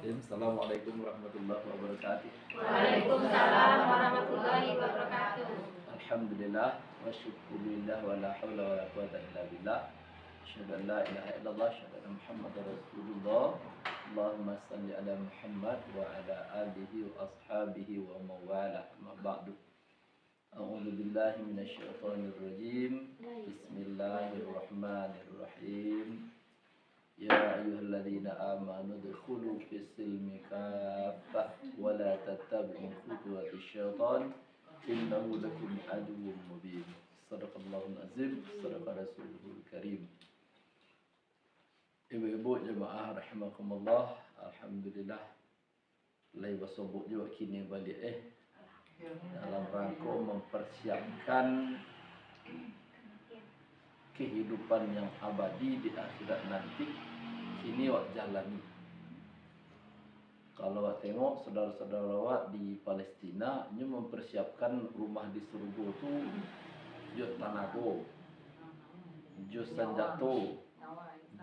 Bismillahirrahmanirrahim. Assalamualaikum warahmatullahi wabarakatuh. Waalaikumsalam warahmatullahi wabarakatuh. Alhamdulillah wa syukurillah wa la hawla wa la quwata illa billah. Asyhadu an la ilaha illallah, asyhadu anna Muhammadar Rasulullah. Allahumma salli ala Muhammad wa ala alihi wa ashabihi wa mawala. Amma ba'du. A'udzu billahi minasyaitonir rajim. Bismillahirrahmanirrahim. Ya ayyuhalladzina amanu udkhulu fis silmi kaffah wa la tattabi'u khutuwatis syaitan innahu lakum aduwwun mubin. Shadaqallahul azim, shadaqa rasulul karim. Ibu-ibu jemaah rahimakumullah, alhamdulillah mulai bersobok juga kini balik dalam rangka mempersiapkan kehidupan yang abadi di akhirat nanti. Kini awak jalani. Kalau awak tengok saudara-saudara awak di Palestina, ini mempersiapkan rumah di surga tu jut tanago, jut senjata,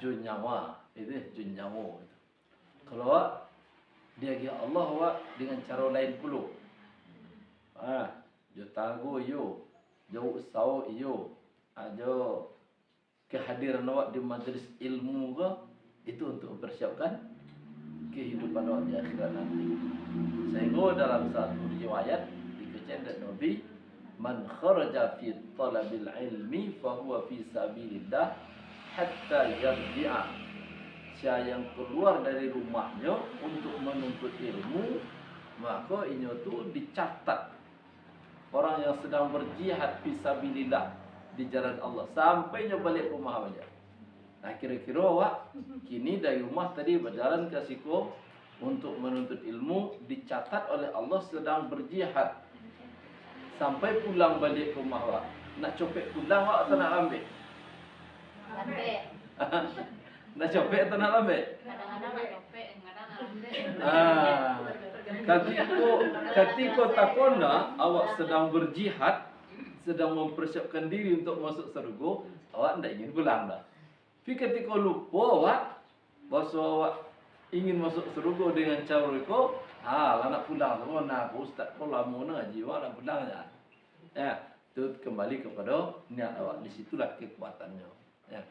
jut nyawa, itu jut nyawa. Kalau awak dia kira Allah awak dengan cara lain pula. Jut tanago yo, jauh usau yo, ajo kehadiran awak di majlis ilmu ke, itu untuk mempersiapkan kehidupan awak di akhirat nanti. Sehingga dalam satu riwayat dikecendek Nabi, man kharaja fi talabil ilmi fahuwa fi sabilillah hatta yarji'a. Siapa yang keluar dari rumahnya untuk menuntut ilmu, maka ini tu dicatat orang yang sedang berjihad fi sabilillah di jalan Allah sampainya balik rumah aja. Nah, kira-kira awak kini dari rumah tadi berjalan ke siku untuk menuntut ilmu, dicatat oleh Allah sedang berjihad. Sampai pulang balik ke rumah awak. Nak copek pulang awak atau nak lambat? Lambat. Nak copek atau nak lambat? Kadang-kadang nak copek, kadang-kadang nak lambat. Ketika takona awak sedang berjihad, sedang mempersiapkan diri untuk masuk surga, awak tidak ingin pulang dah. Tapi ketika lupa awak bahwa awak ingin masuk surga dengan cara itu, lah nak pulang semua nak ustaz kau lama nak ngaji, awak nak pulang aja. Ya, itu kembali kepada niat awak. Di situlah kekuatannya. Ya.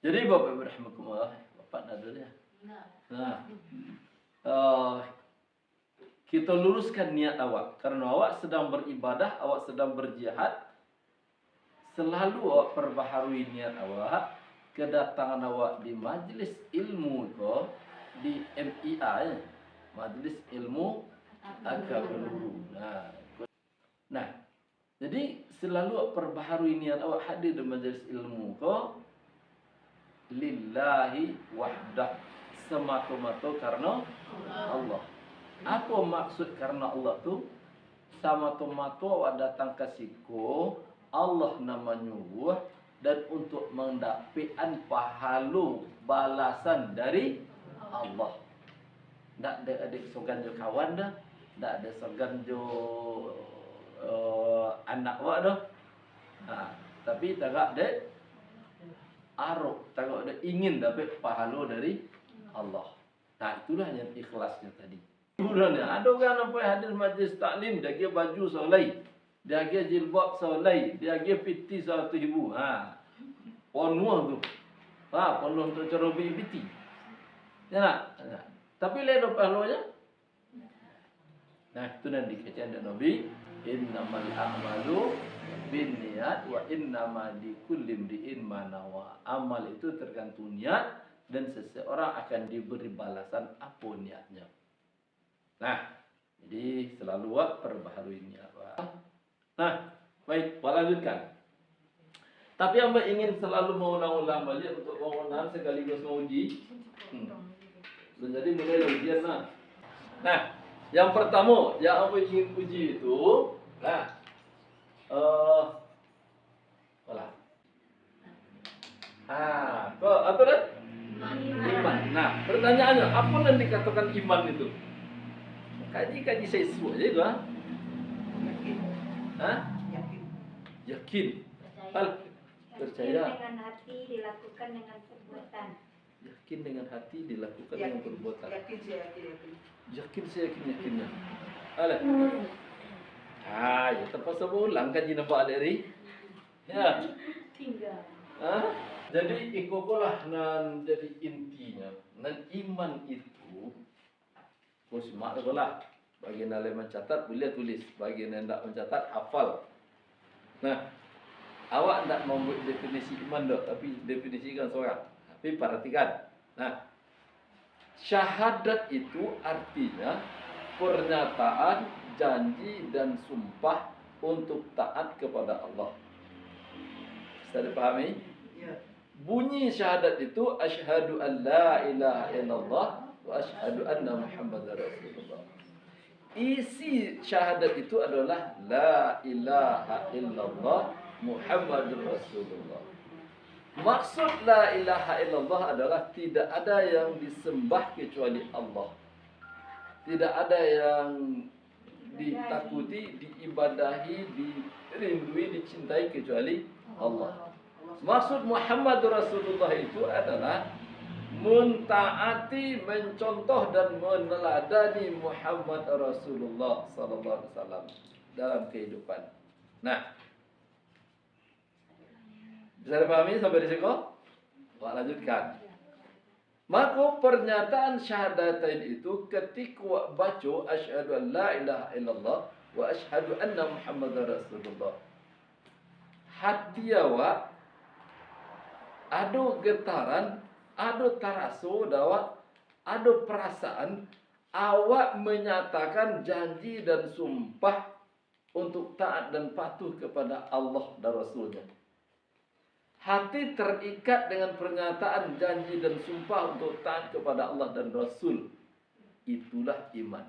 Jadi Bapak Ibu rahimakumullah, Bapak nak dulu ya. Nah, kita luruskan niat awak. Karena awak sedang beribadah, awak sedang berjihad. Selalu awak perbaharui niat awak. Kedatangan awak di majlis ilmu itu, di MIA, Majlis Ilmu Akabul. Nah, jadi selalu awak perbaharui niat awak hadir di majlis ilmu itu lillahi wahdah, semata-mata karena Allah. Apa maksud karena Allah tu? Sama-mata awak datang ke siku, Allah nama nyuruh dan untuk mendapatkan pahala balasan dari Allah. Tak ada adik sogan jo kawan dah, tak ada sogan jo anak awak dah. Tapi tak ada arok, tak ada ingin dapat pahala dari Allah. Nah, itulah yang ikhlasnya tadi. Ada orang sampai hadir majlis taklim, dia kira baju solai, dia kira jilbab solai, dia kira piti 100,000. Penuh tu. Penuh untuk cara piti. Ya nak? Tapi lain pahalanya. Nah, itu nanti dikatakan Nabi, innamal a'malu binniyat wa innama likulli imri'in ma nawa. Amal itu tergantung niat dan seseorang akan diberi balasan apa niatnya. Nah, jadi selalu perbaharui niat. Nah, baik, lanjutkan. Tapi hamba ingin selalu mengulang-ulang balik untuk mengulang sekaligus menguji. Jadi mulai ujian lah. Nah, yang pertama yang hamba ingin uji itu, apa dah? Iman. Nah, pertanyaannya, apa yang dikatakan iman itu? Kaji saya sebut je tu. Yakin. Percaya. Dengan hati dilakukan dengan perbuatan. yakin dengan hati, dilakukan dengan perbuatan. Yakin saya yakin. Yakin saya yakinnya. Alah. Ya terpaksa ulang kaji nampak dari. Ya. Tinggal. Jadi ikolah nan jadi intinya. Nan iman itu kau simak lah. Bagi yang mencatat boleh tulis, bagi yang tidak mencatat hafal. Nah, awak tidak membuat definisi iman dok, tapi definisikan seorang. Tapi perhatikan. Nah, syahadat itu artinya pernyataan, janji dan sumpah untuk taat kepada Allah. Bisa dipahami? Ya. Bunyi syahadat itu asyhadu an la ilaha illallah wa asyhadu anna Muhammadar Rasulullah. Isi syahadat itu adalah la ilaha illallah Muhammadur Rasulullah. Maksud la ilaha illallah adalah tidak ada yang disembah kecuali Allah. Tidak ada yang ditakuti, diibadahi, dirindui, dicintai kecuali Allah. Maksud Muhammad Rasulullah itu adalah mentaati, mencontoh dan meneladani Muhammad Rasulullah sallallahu alaihi wasallam dalam kehidupan. Nah, bisa dipahami sampai di situ? Pak lanjutkan. Maka pernyataan syahadatain itu ketika baca asyhadu an la ilaha illallah wa asyhadu anna Muhammadar Rasulullah. Hati awak ada getaran, ada taraso awak, ada perasaan awak menyatakan janji dan sumpah untuk taat dan patuh kepada Allah dan Rasulnya. Hati terikat dengan pernyataan janji dan sumpah untuk taat kepada Allah dan Rasul. Itulah iman.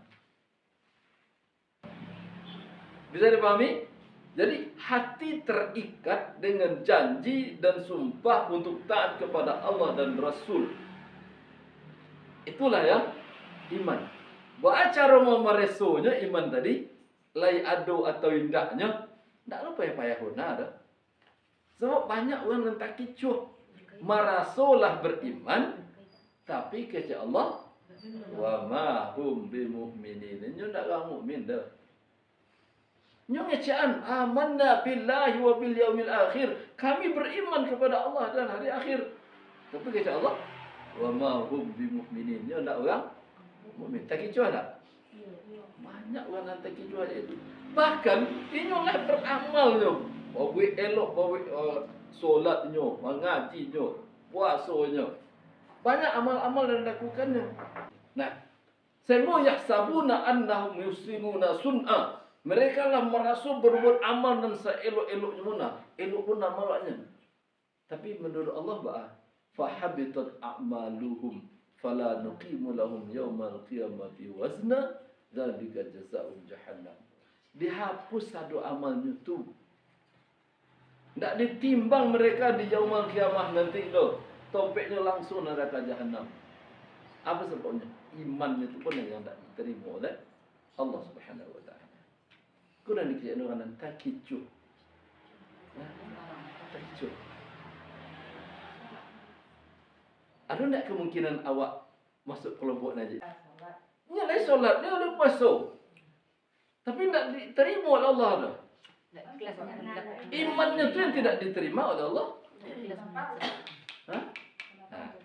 Bisa dipahami? Jadi hati terikat dengan janji dan sumpah untuk taat kepada Allah dan Rasul. Itulah yang iman. Buat cara memeresonya iman tadi, lai ado atau indahnya, tak lupa yang payah dah. Sebab banyak orang yang tak kicuh. Marasolah beriman, tapi kata Allah, wa ma hum bimu'minin. Nyo tak orang mukmin dah. Nyo ngecaan amanna billahi wa bil yaumil akhir. Kami beriman kepada Allah dan hari akhir. Tapi kata Allah, wa ma hum bimu'minin. Nyo tak orang mukmin. Tak kicuh tak? Banyak orang yang tak kicuh itu. Bahkan inyolah beramal nyo. Bawa elok, bawa solatnya, mengajinya, puasanya. Banyak amal-amal yang dilakukannya. Nah, semua yahsabuna annahum yuslimuna sun'a. Mereka lah merasa berbuat amal dan seelok-eloknya mana. Elok pun amalnya. Tapi menurut Allah ba'a. Fahabitat a'maluhum. Fala nuqimu lahum yawmal qiyamati wazna. Zalika jaza'um jahannam. Dihapus satu amalnya tu. Tak ditimbang mereka di yaumul kiamah nanti tu. Topeknya langsung neraka jahanam. Apa sebabnya? Imannya itu pun yang tak diterima oleh Allah Subhanahu wa taala. Kurang dikira orang yang tak kicuh. Tak kicuh. Ada tak kemungkinan awak masuk kelompok najis? Nyalai solat, dia ada puasa. Tapi tak diterima oleh Allah dah. Imannya tu yang tidak diterima oleh Allah.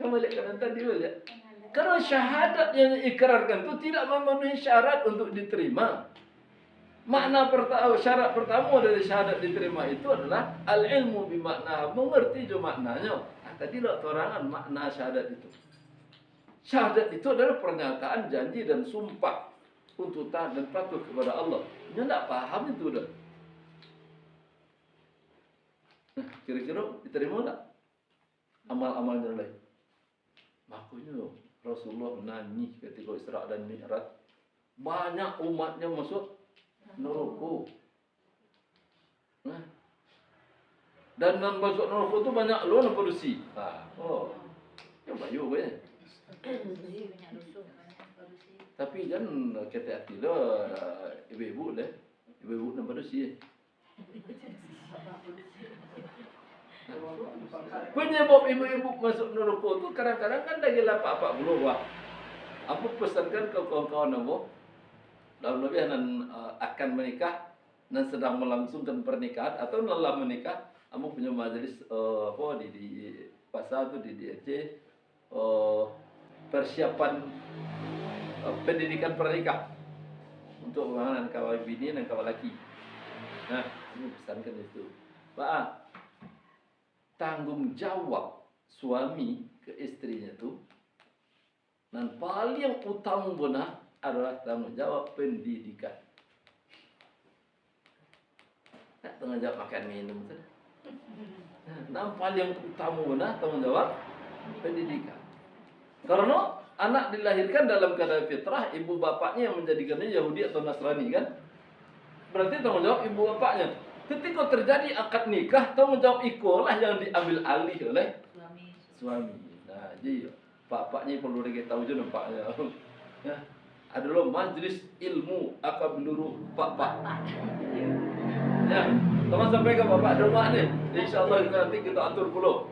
Kamu lihat kan tadi boleh. Karena syahadat yang diikrarkan itu tidak memenuhi syarat untuk diterima. Makna pertama, syarat pertama dari syahadat diterima itu adalah al-ilmu bimakna, mengerti jo maknanya. Tadi lah terangan makna syahadat itu. Syahadat itu adalah pernyataan janji dan sumpah untuk taat dan patuh kepada Allah. Dia tak faham itu dah. Nah, kira-kira diterima tak amal-amalnya lain? Makanya Rasulullah menangis ketika Isra dan Mi'raj. Banyak umatnya masuk neraka. Nah, dan nan masuk neraka tu banyak luar polusi. Ya bayu be. Tapi kan kata hati lah ibu-ibu dah. Ibu-ibu nan polusi. Penyebab ibu-ibu masuk neraka itu kadang-kadang kan lagi lapak belum wah. Apa pesankan ke kawan-kawan kamu dalam lebih akan menikah dan sedang melangsungkan pernikahan atau lelah menikah, kamu punya majelis di pasar tu di Aceh persiapan pendidikan pernikah untuk pengantin kawan bini dan kawan laki. Nah, ini pesankan itu. Pak, tanggung jawab suami ke istrinya tu dan paling utama benar adalah tanggung jawab pendidikan. Tak tanggung jawab makan minum tu. Nah, paling utama benar tanggung jawab pendidikan. Karena anak dilahirkan dalam keadaan fitrah, ibu bapaknya yang menjadikannya Yahudi atau Nasrani kan? Berarti tanggung jawab ibu bapaknya. Ketika terjadi akad nikah, tanggung jawab ikolah yang diambil alih oleh suami. Nah, jadi bapaknya perlu lagi tahu je nampaknya. Ya, adalah majlis ilmu akabuluru pak. Ya, tolong sampaikan bapak di rumah ni. InsyaAllah nanti kita atur pula.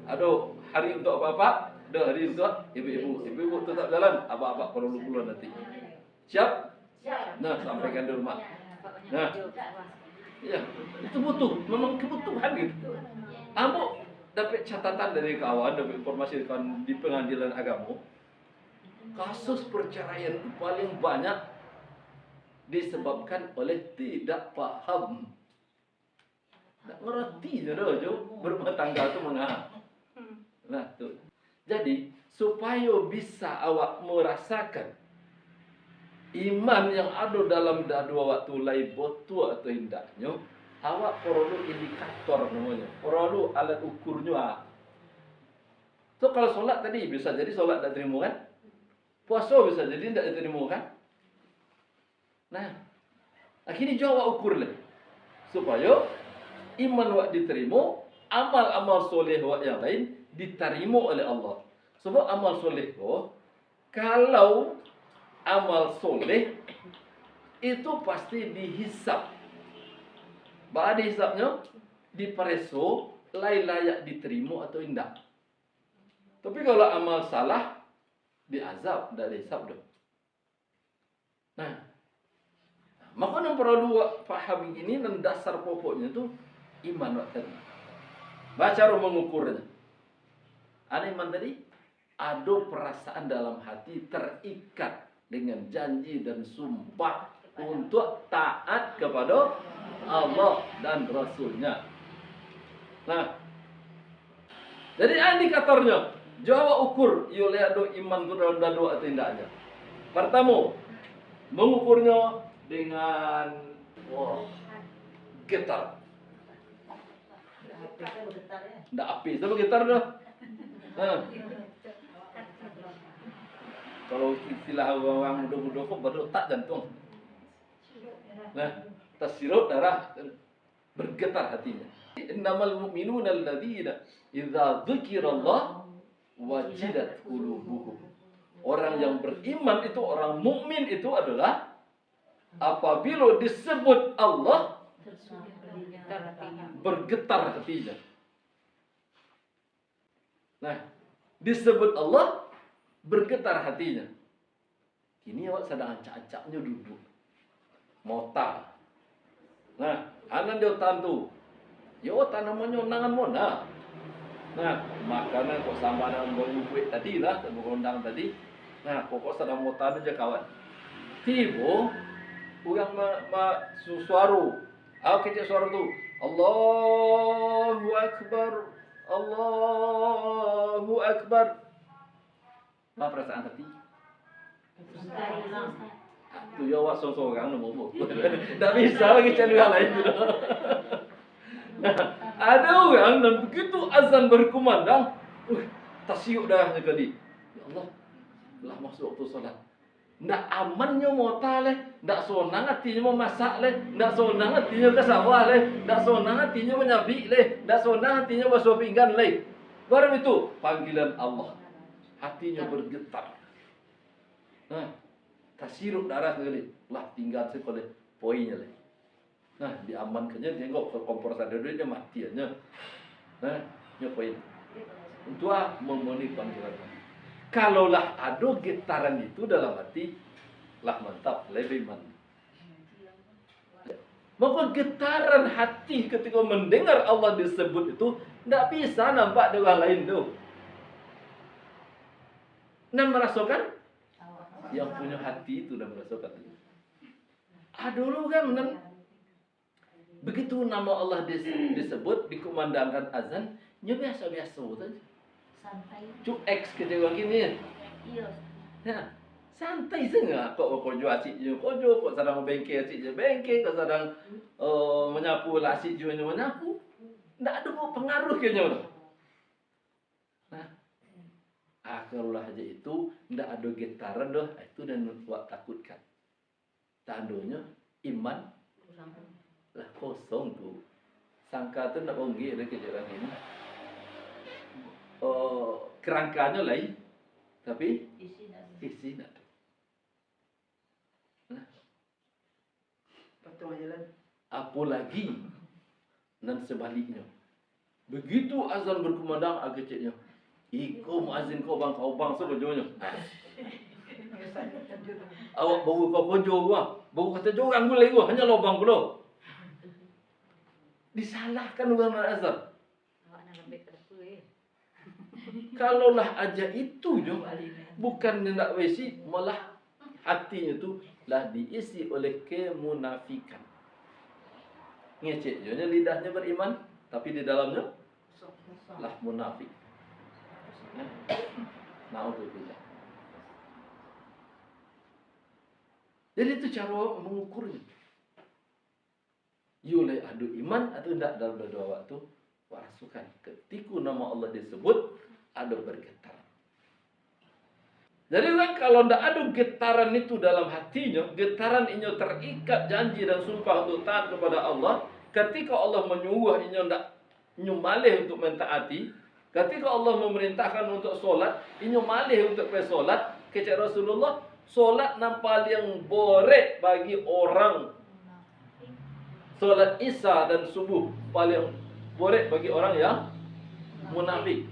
Ada hari untuk bapak, ada hari untuk ibu-ibu. Ibu-ibu tetap jalan, abang-abang perlu pula nanti. Siap? Nah, sampaikan di rumah. Nah, ya, itu butuh, memang kebutuhan gitu. Ambo dapat catatan dari kawan, dapat informasi kawan di pengadilan agama. Kasus perceraian itu paling banyak disebabkan oleh tidak paham. Tak ngerti je dah, berumah tangga tu mengah. Nah, tu. Jadi, supaya bisa awak merasakan iman yang ada dalam dua waktu lai betul atau indahnya, awak perlu indikator namanya, perlu alat ukurnya. So kalau solat tadi bisa jadi solat tak terima kan? Puasa bisa jadi tak terima kan? Nah, akhirnya jawab ukur lah supaya iman wak diterima, amal-amal soleh wak yang lain diterima oleh Allah. Sebab amal soleh kalau amal soleh itu pasti dihisap. Bahan dihisapnya dipereso layak diterima atau tidak. Tapi kalau amal salah diazab, tidak dihisap dah. Nah, maka yang perlu faham ini dan dasar pokoknya itu iman tadi. Baca mengukurnya. Ada iman tadi, ada perasaan dalam hati terikat dengan janji dan sumpah untuk taat kepada Allah dan Rasulnya. Nah, jadi indikatornya, jawab ukur, yo lihat do iman tu dalam dadu atau tidaknya. Pertama, mengukurnya dengan getar. Ndak api, tapi getar dah. Kalau istilah orang muda-muda kok berdetak jantung. Nah, tersirat darah, bergetar hatinya. Innamal mu'minuna alladzina idza dzukirallah wajilat qulubuhum. Orang yang beriman itu, orang mukmin itu adalah apabila disebut Allah bergetar hatinya. Nah, disebut Allah bergetar hatinya. Kini awak sedang acak-acaknya duduk. Mota. Nah, anan dia tantu. Yo tanamannya undangan mona. Nah, makanan kok sama dengan berbuat tadi lah, berundang tadi. Nah, pokok sedang mota aja kawan. Tiba, orang suara. Aku kecil suara tu. Allahu Akbar. Allahu Akbar. Apa perasaan hati? Tu ya awak sorang nombor. Tak bisa lagi cari hal lain tu. Nah, ada orang dan begitu azan berkumandang, tasyuk dah sekali. Ya Allah, lah masuk waktu solat. Ndak amannya mota leh, ndak sonang hatinya mau masak leh, ndak sonang hatinya ke sawah leh, ndak sonang hatinya menyabik leh, ndak sonang hatinya basuh pinggan leh. Baru itu panggilan Allah. Hatinya bergetar. Nah, tersirup darah sekali. Lah tinggal sekali poinnya leh. Nah, diamankannya tengok ke kompor sadar dia mati aja. Nah, nyopoin. Untuk memenuhi panggilan. Kalaulah ada getaran itu dalam hati, lah mantap, lebih mantap. Maka getaran hati ketika mendengar Allah disebut itu tidak bisa nampak dengan lain tuh. Dan merasakan yang punya hati itu dan merasakan. Dulu kan begitu nama Allah disebut dikumandangkan azan, nya biasa-biasa saja. Santai. Cuek ketika gini. Iya. Nah, santai saja kok kojo asik je kojo, kok sedang bengke asik je bengke, kok sedang menyapu asik je menyapu. Tidak ada pengaruh kayaknya. Nah, kalaulah aja itu tidak ada getaran dah, itu dan buat takutkan. Tandanya iman lah kosong tuh. Sangka tu nak onggi ada kejadian ini. Kerangkanya lain, tapi isi nak. Nah, apalagi dan sebaliknya. Begitu azan berkumandang agaknya. Iko muazin kau bang sebujurnya. Awak bawa kau kojo gua, bawa kata jorang gula gua, hanya lubang gula. Disalahkan orang azan. Kalaulah aja itu je, bukan hendak wesi, malah hatinya tu lah diisi oleh kemunafikan. Ngecek je lidahnya beriman, tapi di dalamnya lah munafik. Naudzubillah. Jadi itu cara mengukurnya. Yulai adu iman atau tidak dalam berdoa waktu warasukan. Ketika nama Allah disebut, ada bergetar. Jadi kan kalau tidak ada getaran itu dalam hatinya, getaran ini terikat janji dan sumpah untuk taat kepada Allah. Ketika Allah menyuruh ini tidak nyumalih untuk mentaati. Ketika Allah memerintahkan untuk solat, ini malih untuk bersolat. Kecak Rasulullah, solat yang paling borek bagi orang. Solat Isya dan subuh paling borek bagi orang yang munafik.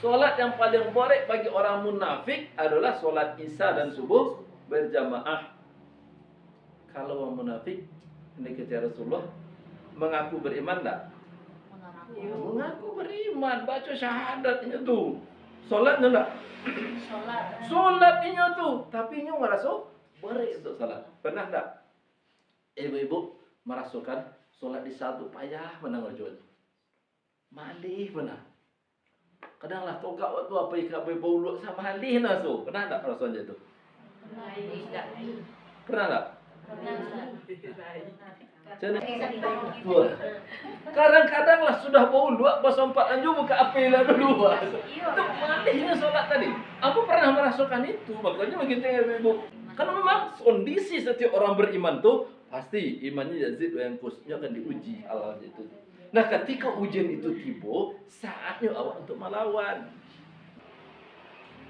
Solat yang paling borek bagi orang munafik adalah solat Isya dan subuh berjamaah. Kalau orang munafik, ini kata Rasulullah, mengaku beriman tak? Mengaku beriman, baca syahadatnya tu. Solatnya tak? Solatnya tu, tapi nyu merasa borek untuk solat. Pernah tak? Ibu-ibu merasakan solat di satu payah menang rajul. Malih benar. Kadanglah togak waktu apa ikat berbau sama halih nasu. Pernah tak rasanya tu? Pernah tak? Kadang-kadanglah sudah bau luak bersempat lanjut buka api lah dulu. Itu malihnya solat tadi. Aku pernah merasakan itu. Makanya begitu ibu. Karena memang kondisi setiap orang beriman tu pasti imannya yazid yang khususnya akan diuji hal itu. Nah, ketika ujian itu tiba, saatnya awak untuk melawan.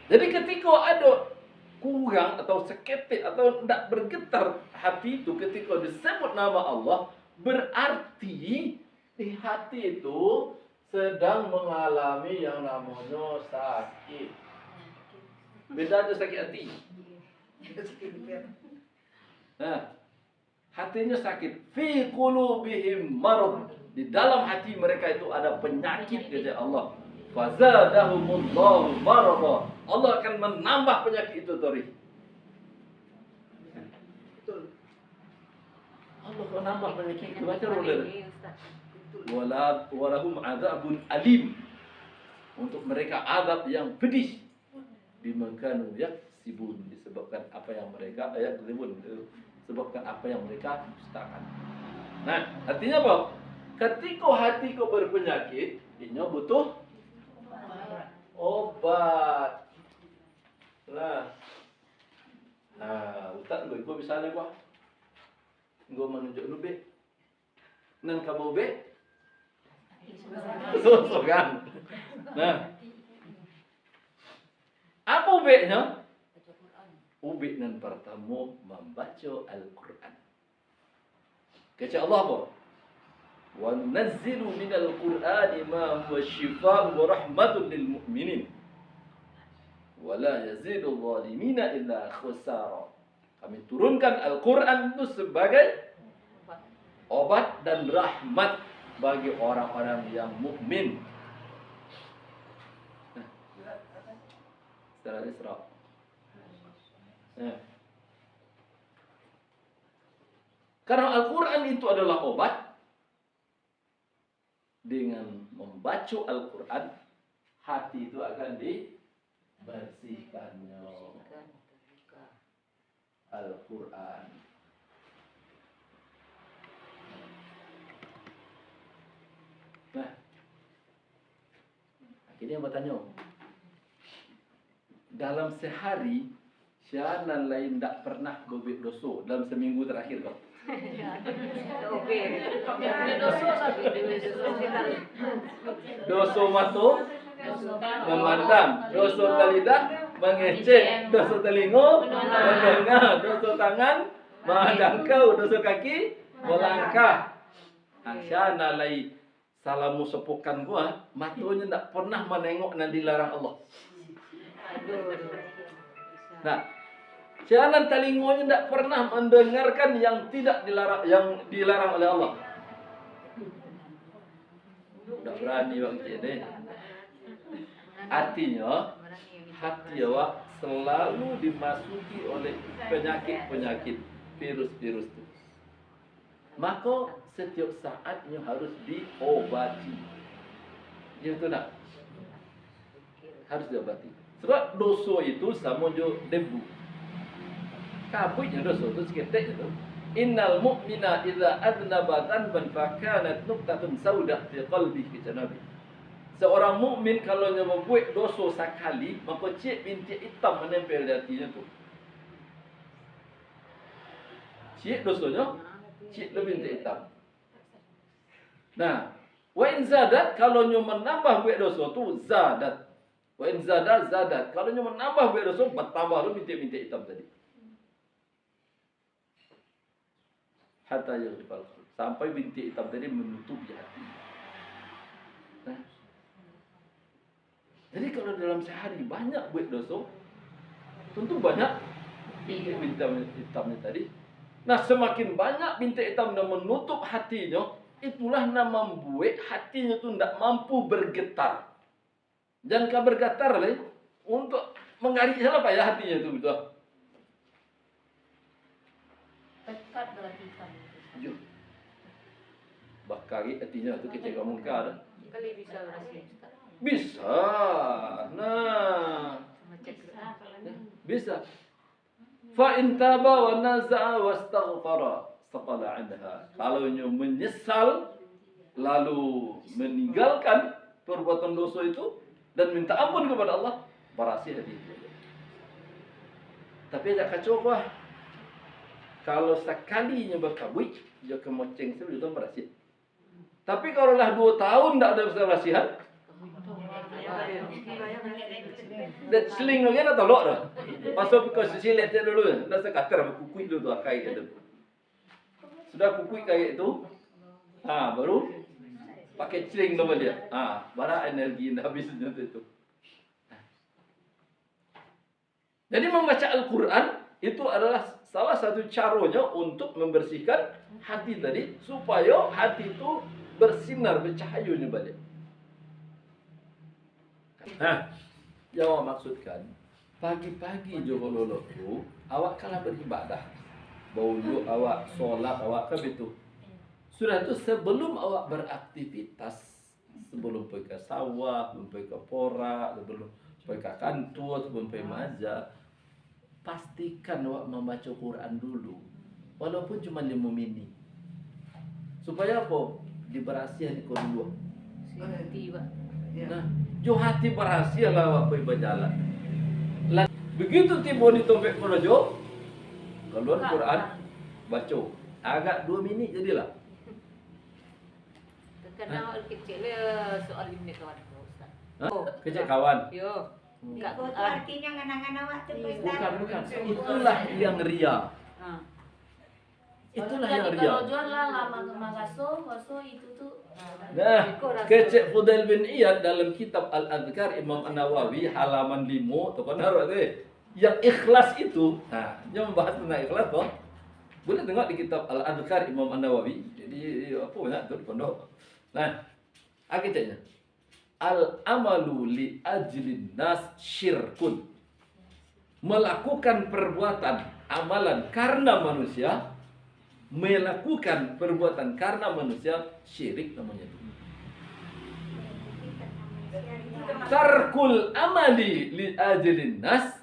Jadi ketika ada kurang atau seketik atau tidak bergetar hati itu ketika disebut nama Allah, berarti di hati itu sedang mengalami yang namanya sakit. Beda ada sakit hati. Nah, hatinya sakit. Fi qulubihim marad. Di dalam hati mereka itu ada penyakit, kata Allah. Fazadahumullahu marada. Allah akan menambah penyakit itu tadi. Betul. Allah akan menambah penyakit itu. Baca dulu. Walahum adzabun alim. Untuk mereka azab yang pedih. Bimakanu yaksibun, disebabkan apa yang mereka disebabkan apa yang mereka dustakan. Nah, artinya apa? Ketika hati kau berpenyakit, ini butuh obat. Nah, ustaz kau bisa ni kau. Kau menunjuk lu be. Nan kamu be. So kan. Nah, apa ubeknya? Ubek nan pertama membaca Al-Quran. Kata Allah apa? Wa nunazzilu minal Qur'ani ma huwa shifaa'un wa rahmatun lil mu'minin. Wa la yazidul zalimina illa khusara. Kami turunkan Al-Qur'an itu sebagai obat dan rahmat bagi orang-orang yang mukmin. Setelah Isra. Karena Al-Quran itu adalah obat. Dengan membaca Al-Quran, hati itu akan dibersihkannya. Al-Quran. Nah, akhirnya bertanya, dalam sehari Syahnan lain tak pernah berbuat dosa dalam seminggu terakhir kau. Dosa mata memandang, dosa telidak mengecek, dosa telinga mendengar, dosa tangan menghadangkau, dosa kaki melangkah. Syahnan lain salamu sepukan gua, matanya tak pernah menengok dan dilarang Allah. Nah, Syahnan telingonya tidak pernah mendengarkan yang tidak dilarang, yang dilarang oleh Allah. Tidak berani bang ini. Artinya, hati awak selalu dimasuki oleh penyakit-penyakit, virus-virus itu. Maka setiap saatnya harus diobati. Itu nak harus diobati. Sebab dosa itu sama jo debu. Kabutnya dosa itu seketik itu. Innal mu'mina idza adnaba dhanban fa kanat nuqtatun sauda fi qalbihi, kata Nabi. Seorang mukmin kalau dia membuat dosa sekali, maka cik bintik hitam menempel di hatinya tu. Cik dosanya, cik lebih bintik hitam. Nah, wa in zadat, kalau dia menambah buat dosa tu zadat. Wa in zadat zadat, kalau dia menambah buat dosa bertambah lu bintik-bintik hitam tadi. Hatta yaghribal qalb, sampai bintik hitam tadi menutupi hati. Nah, jadi kalau dalam sehari banyak buat dosa, tentu banyak bintik hitamnya tadi. Nah, semakin banyak bintik hitam dan menutup hatinya, itulah nama membuat hatinya itu tidak mampu bergetar. Jangan kau bergetar leh untuk menggarik siapa ya hatinya itu betul. Pekat berarti kan. Yo. Bakari hatinya itu kecil kamu dah. Kali bisa berarti. Bisa. Nah, bisa. Fa in taba wa naza'a wastaghfara saqala anha. Kalau dia menyesal lalu meninggalkan perbuatan dosa itu dan minta ampun kepada Allah, berhasil hati itu. Tapi tak kacau apa? Kalau sekalinya berkabut, dia kemoceng sebelum itu berhasil. Tapi kalau lah 2 tahun tak ada berhasil, dan seling lagi nak tolak dah. Pasal kau sisilet dia dulu, dah sekater kukui dulu akai itu. Sudah kukui kayak itu, baru pakai seling nama dia. Bara energi dah habis itu. Jadi membaca Al-Quran itu adalah salah satu caranya untuk membersihkan hati tadi, supaya hati itu bersinar, bercahayanya balik. Yang awak maksudkan, pagi-pagi jo lolo tu, awak kalah beribadah. Baulu awak solat awak ke itu. Sudah tu sebelum awak beraktivitas, sebelum pergi ke sawah, sebelum pergi ke porak, sebelum pergi ke kantor, sebelum pergi maja, pastikan awak membaca Quran dulu. Walaupun cuma 5 minit. Supaya apa? Diberasihan di dulu. Nah, jo hati berhasil lah awak pergi berjalan. Begitu tiba di tombek jo, keluar Quran, baca. Agak 2 minit jadilah. Kadang awak kecil soal ini kawan Ustaz. Kecil kawan. Yo. Itu artinya nganang-nganang waktu Ustaz. Bukan. Itulah yang ria. Itulah Jadi yang kalau ria. jual lah lama kemagaso, waso itu tuh. Nah, kecek Fudail bin Iyad dalam kitab Al-Adhkar Imam An-Nawawi halaman 5 tu kan naruh tu. Yang ikhlas itu, nah, dia membahas tentang ikhlas toh. Boleh tengok di kitab Al-Adhkar Imam An-Nawawi. Jadi apa banyak tu di pondok. Nah, akicanya al-amalu li ajlin nas syirkun. Melakukan perbuatan amalan karena manusia, melakukan perbuatan karena manusia, syirik namanya. Tarkul amali li ajlin nas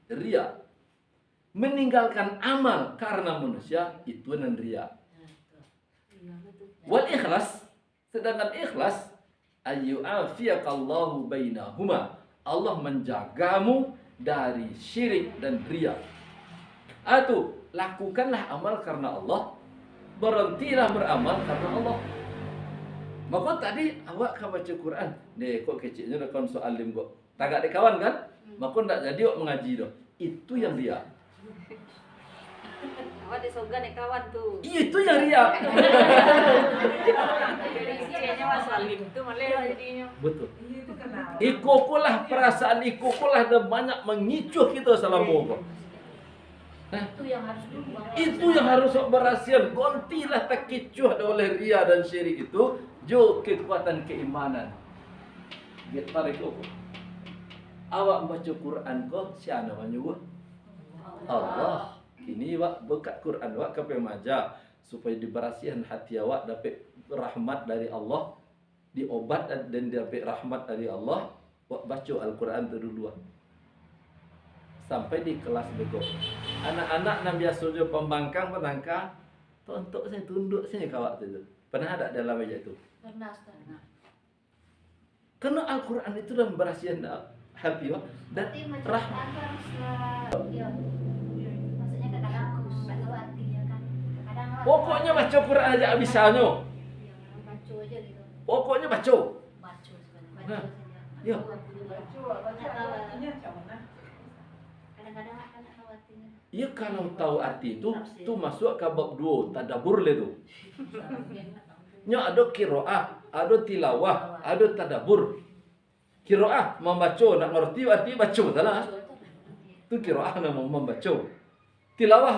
riya. Meninggalkan amal karena manusia itu nan riya. Wal ikhlas, sedangkan ikhlas ayyu'afiyaqallahu bainahuma. Allah menjagamu dari syirik dan riya. Atau lakukanlah amal karena Allah, berhentilah beramal karena Allah. Maka tadi awak kan baca Quran, deh kok kecilnya dah kon soal lim kok. Tagak de kawan kan? Maka ndak jadi awak mengaji doh. Itu yang riya. Awak di surga nih kawan tuh. Itu yang riya. Jadi isinya wasalim tuh malah jadinya. Betul. Ikukulah perasaan ikukulah dan banyak mengicuh kita selama kok. Itu yang harus diubah. Itu yang harus berhasil. Gontilah terkecoh oleh ria dan syirik itu. Jo kekuatan keimanan. Getar itu. Awak baca Quran kok siapa namanya buat? Allah. Ini awak berkat Quran awak ke pemaja supaya diberasihan hati awak dapat rahmat dari Allah, diobat dan dapat rahmat dari Allah. Awak baca Al-Quran tu dulu. Sampai di kelas bego. Anak-anak yang biasa je pembangkang penangkah, tontok saya tunduk sini kawak tu. Pernah ada dalam meja itu? Pernah, Ustaz. Karena Al-Quran itu dah berasihan hati awak dan Berarti macam rahmat. apa harus ya. Maksudnya kadang-kadang nggak tahu artinya kan. Kadang Pokoknya baca Quran aja bisanya. baca aja gitu. Pokoknya baca. Baca sebenarnya. Baca Nah, saja. ya. Kadang-kadang akan tak tahu artinya. Ya kalau tahu arti itu masuk ke bab 2 tadabbur le tu. Nya ada qiraah, ada tilawah, ada tadabbur. Qiraah membaca nak ngerti arti baca salah. Itu qiraah nama membaca. Tilawah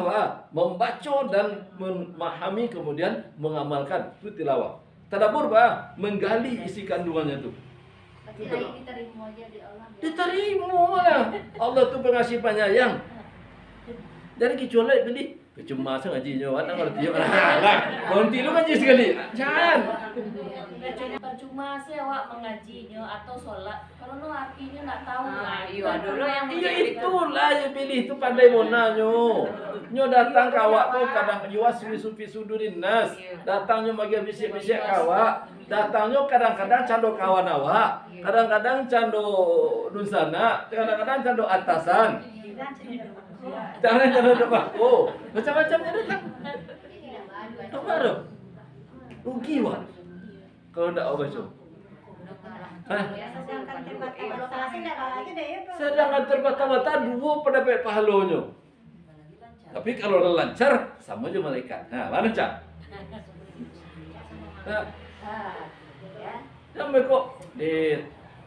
membaca dan memahami kemudian mengamalkan. Itu tilawah. Tadabbur menggali isi kandungannya tu. Berarti lain diterima aja di Allah. Diterima lah. Allah tu pengasih penyayang. Jadi kecuali beli cuma sengaja nyawa nak ngerti lah. Nanti lu ngaji sekali. Jangan. Percuma sih awak mengajinya atau sholat kalau no artinya nggak tahu. Ah, iya dulu yang Iya itulah yang pilih itu pandai mona nyo. Nyo datang ke awak tu kadang yuwaswisu fi sudurin nas. Datangnya bagi bisik-bisik kawak. Datangnya kadang-kadang cando kawan awak. Kadang-kadang cando dunsana, kadang-kadang cando atasan. Jangan cando depaku. Macam-macamnya datang. Tak baru. Rugi wah. Kalau ndak awak baca. Hah? Sedangkan terbata-bata dua pendapat pahalanya. Tapi kalau lancar sama aja malaikat. Nah, mana cak? Nah, sampai kok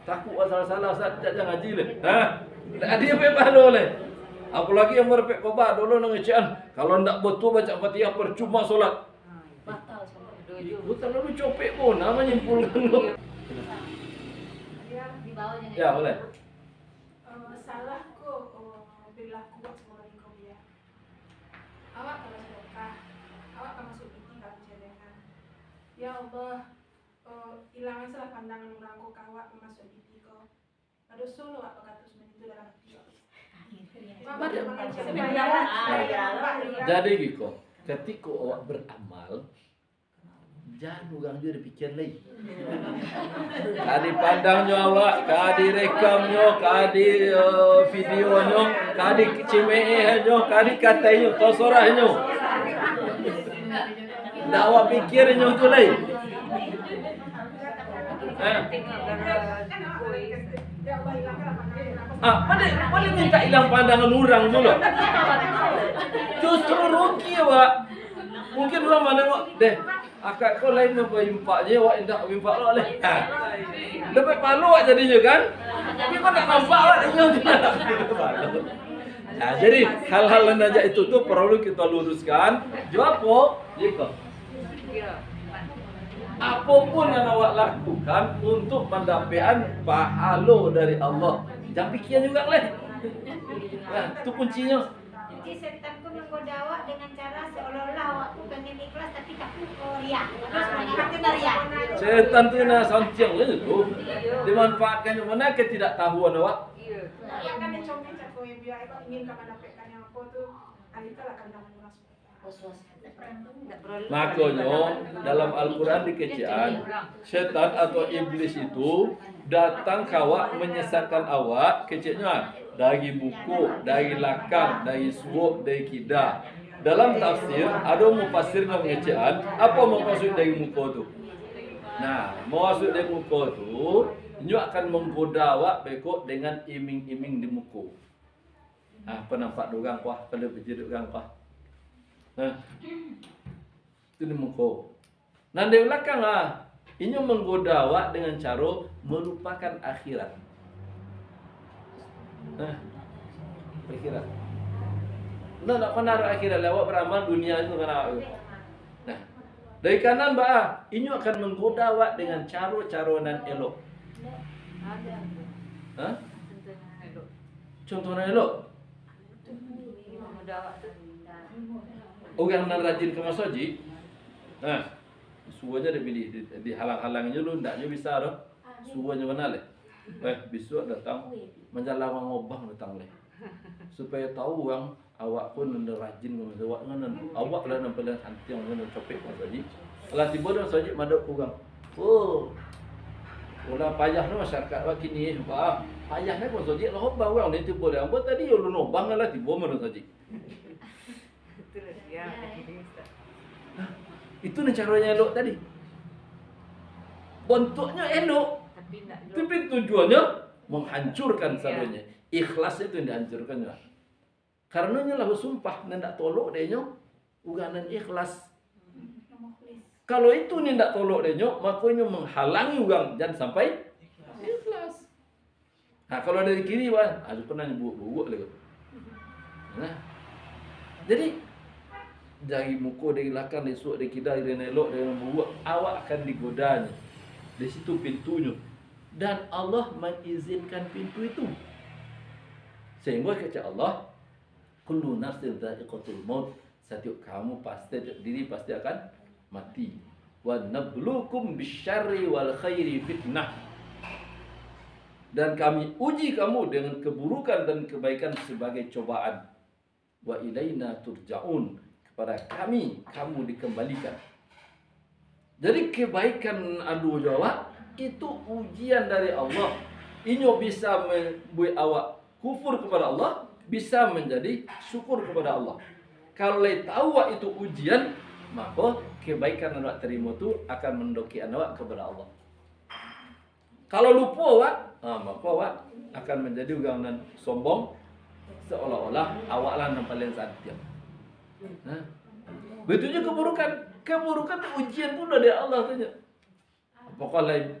takut salah-salah Ustaz jangan ngaji le. Ha? Dia pe pahala le. Apalagi yang merepek koba dulu nang ecian. Kalau ndak betul baca Fatihah percuma solat. Batal sholat. Itu terlalu copek pun namanya nyimpulkan lu. Di bawahnya. Ya, boleh. Salahku berlaku seorang kau ya. Awak kalau sedekah, awak akan masuk ini kalau celengan. Ya Allah, hilangkan salah pandangan orangku kawak masuk di kau. Ada solo apa kata sebenarnya itu dalam hati. Jadi gitu, ketika awak beramal, jangan orang dia pikir lagi. Kadi pandangnya awak, kadi rekamnya, kadi videonya, kadi cimeehnya, kadi katanya, tosorahnya. Ndak awak pikirnya tu lagi. Boleh minta hilang pandangan orang dulu. Justru rugi awak. Mungkin orang mana nengok, deh, akak kau lain memperimpak je, awak indah memperimpak lo leh. Dapat palu awak jadinya kan? Tapi kau tak nampak awak dia. Nah, jadi hal-hal aja itu tuh perlu kita luruskan. Jawab apa? Jika apapun yang awak lakukan untuk mendapatkan pahala dari Allah, jangan fikir juga leh. Nah, itu kuncinya. Jadi setan pun menggoda awak dengan cara seolah-olah awak tuh pengen ikhlas tapi takut ria. Terus mengingatkan ria. Setan tu nak sancang je tu. Dimanfaatkan yang mana ketidaktahuan awak. Iya. Yang kan dicongkel cak kowe biar ingin kamu dapatkan yang apa tuh, alita lah kandang orang Tak perlu. Makanya dalam Al-Quran dikecian, setan atau iblis itu datang ke awak menyesatkan awak kecilnya dari buku, dari lakang, dari suuk, dari kidah. Dalam tafsir ada mufassir yang mengecian apa maksud dari muka tu. Nah, maksud dari muka tu ini akan menggoda awak bekok dengan iming-iming di muka. Ah, apa nampak dorang kuah kalau berjuduk dorang kuah. Nah, itu di muka. Nah, di belakang ini menggoda awak dengan cara melupakan akhirat. Nah, akhirat. Nah, nak pernah akhirat lewat beramal dunia itu kena awak. Nah, dari kanan ini akan menggoda awak dengan cara-cara nan elok. Ada. Hah? Contohnya elok. Contohnya elok. Mudah awak tu. Orang nan rajin ke masjid. Nah, suanya dia pilih dihalang-halangnya lu ndaknya bisa dah. Suanya mana leh? Besok datang menjalankan ngobang datang leh. Supaya tahu orang awak pun nan rajin ke masjid. Awak lah nan paling santai nan copek ke masjid. Kalau tiba dah masjid madok kurang. Oh. Orang payah ni masyarakat awak kini payah ni pun masjid lah obang orang ni tiba dah. Apa tadi lu nobang lah tiba mana masjid. Itulah dia. Itu ni caranya elok tadi. Bentuknya elok, Tapi nak tapi tujuannya menghancurkan salunya. Ikhlas itu yang dihancurkan. Karenanya lah bersumpah hendak tolok dia uganan ikhlas. Kalau itu ni hendak tolok dia makanya menghalangi orang jangan sampai ikhlas. Nah, kalau dari kiri ada pernah nyebut-buat lagi. Nah. Jadi dari muka, dari belakang, dari suuk, dari kidal, dari elok, dari membuat awak akan digodanya. Di situ pintunya. Dan Allah mengizinkan pintu itu. Sehingga kata Allah, kullu nafsin dha'iqatul maut. Setiap kamu pasti diri pasti akan mati. Wa nabluukum bisyarri wal khairi fitnah. Dan kami uji kamu dengan keburukan dan kebaikan sebagai cobaan. Wa ilaina turja'un. Kepada kami, kamu dikembalikan. Jadi kebaikan adu jawab itu ujian dari Allah. Ini bisa membuat awak kufur kepada Allah, bisa menjadi syukur kepada Allah. Kalau tahu awak itu ujian, maka kebaikan yang awak terima itu akan mendoki awak kepada Allah. Kalau lupa awak, maka awak akan menjadi orang yang sombong, seolah-olah awak lah yang paling santia. Nah, betulnya keburukan ujian pun dari Allah tanya. Apakah lain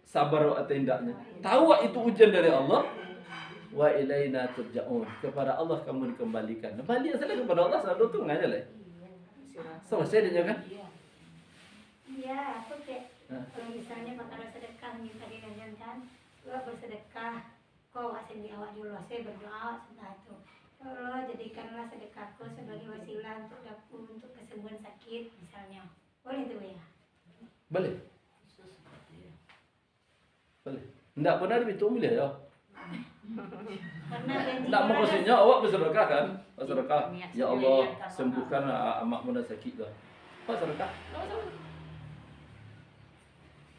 sabar atau tindaknya? Tahu itu ujian dari Allah. Wa ilaina turja'un. Kepada Allah kamu dikembalikan. Balik saja kepada Allah selalu tu nganya lah. Selesai dia kan? Iya, aku kayak kalau misalnya perkara sedekah minta dilanjutkan, gua bersedekah, kau sendiri awak dulu, saya berdoa setelah itu. Ya Allah, jadikanlah sedekahku sebagai wasilah untuk aku untuk kesembuhan sakit misalnya. Boleh tu ya? Boleh. Boleh. Tidak benar itu boleh ya. Karena janji Tak maksudnya awak bersedekah kan? Bersedekah. Ya Allah, sembuhkan amak muda sakit dah. Apa sedekah?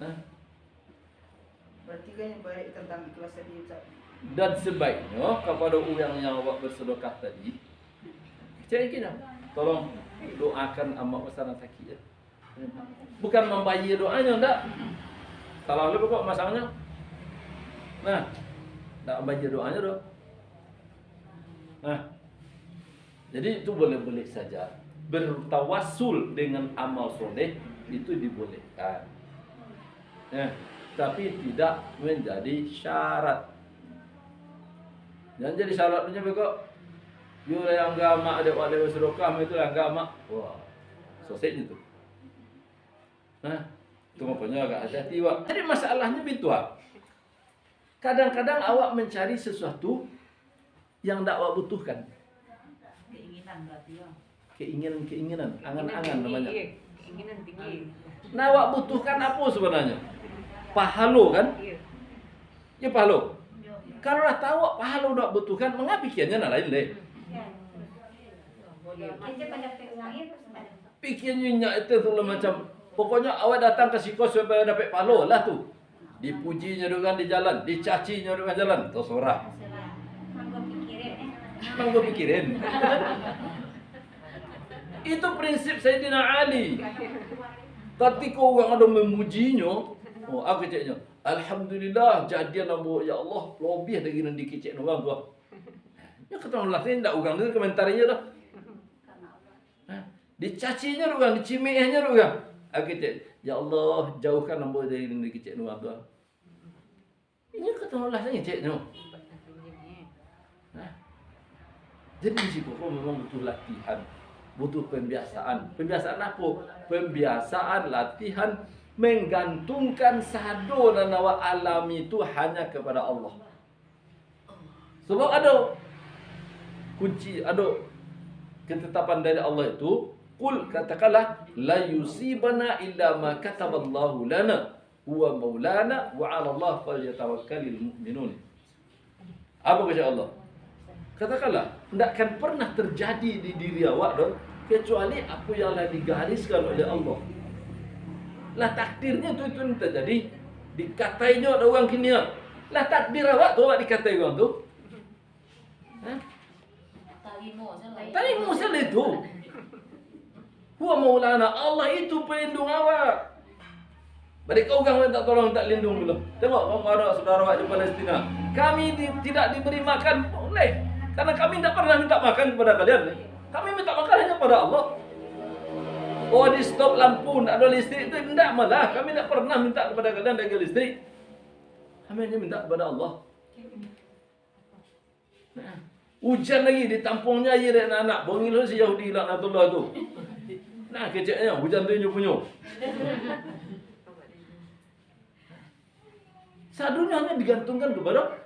Nah, Berarti kan yang baik tentang ikhlas tadi Ustaz. dan sebaiknya kepada orang yang awak bersedekah tadi, cari kita, tolong doakan amak besar sakit ya. Bukan membayar doanya, enggak. Salah lu kok masalahnya. Nah, enggak membayar doanya doh. Nah, jadi itu boleh-boleh saja. bertawassul dengan amal soleh itu dibolehkan. Tapi tidak menjadi syarat. Jangan jadi syaratnya kok. Yo yang agama ada wali sedekah itu agama. Wah, selesai itu. Itu makanya agak hati-hati, Wak. Jadi masalahnya itu, Wak. Kadang-kadang awak mencari sesuatu yang tak awak butuhkan. Keinginan berarti ya. Keinginan, angan-angan namanya. Keinginan tinggi. Nah, awak butuhkan apa sebenarnya? Pahalo kan? Iya. Ya pahalo. Kalau dah tahu pahalo tak butuhkan, mengapa pikirnya nak lain deh? Kita pada pengulangi terus pada. Pikirnya itu tu macam, pokoknya awak datang ke psikos supaya dapat pahalo lah tu. Dipujinya dengan di jalan, dicacinya dengan jalan, terserah. Manggo pikirin Manggo pikirin. Itu prinsip Sayyidina Ali. Ketika orang ada memujinya, aku caknya, alhamdulillah jadian ambo ya Allah, lebih lagi nanti kecek orang tu. Ya kata Allah ni ndak orang tu komentarnya dah. Dicacinya orang, dicimihnya orang. Aku cakap, ya Allah, jauhkan ambo dari nanti kecek orang tu. Ini kata Allah ni caknya. Jadi risiko kau memang butuh latihan, butuh pembiasaan. Pembiasaan apa? Pembiasaan latihan menggantungkan sado dan awak alami itu hanya kepada Allah. Sebab ada kunci, ada ketetapan dari Allah itu, qul katakanlah la yusibana illa ma kataballahu lana huwa maulana wa 'ala Allah falyatawakkalul mu'minun. Apa kata Allah? Katakanlah, tidak akan pernah terjadi di diri awak dong, kecuali apa yang telah digariskan oleh Allah. Lah takdirnya itu terjadi. Dikatainya ada orang kini. Lah takdir awak tu awak dikatai orang tu. Talimu salah itu. Huwa maulana, Allah itu pelindung awak. Balik kau orang tak tolong, tak lindung dulu. Tengok kalau ada saudara awak di Palestina. Kami tidak diberi makan oleh. Karena kami tidak pernah minta makan kepada kalian. Kami minta makan hanya kepada Allah. Oh, di stop lampu, tidak ada listrik itu tidak malah. Kami tidak pernah minta kepada kalian ada listrik. Kami hanya minta kepada Allah. Hujan lagi ditampungnya air dan anak. Bongil si Yahudi laknatullah tu. Nah, keceknya hujan tu punya. Sadunya hanya digantungkan kepada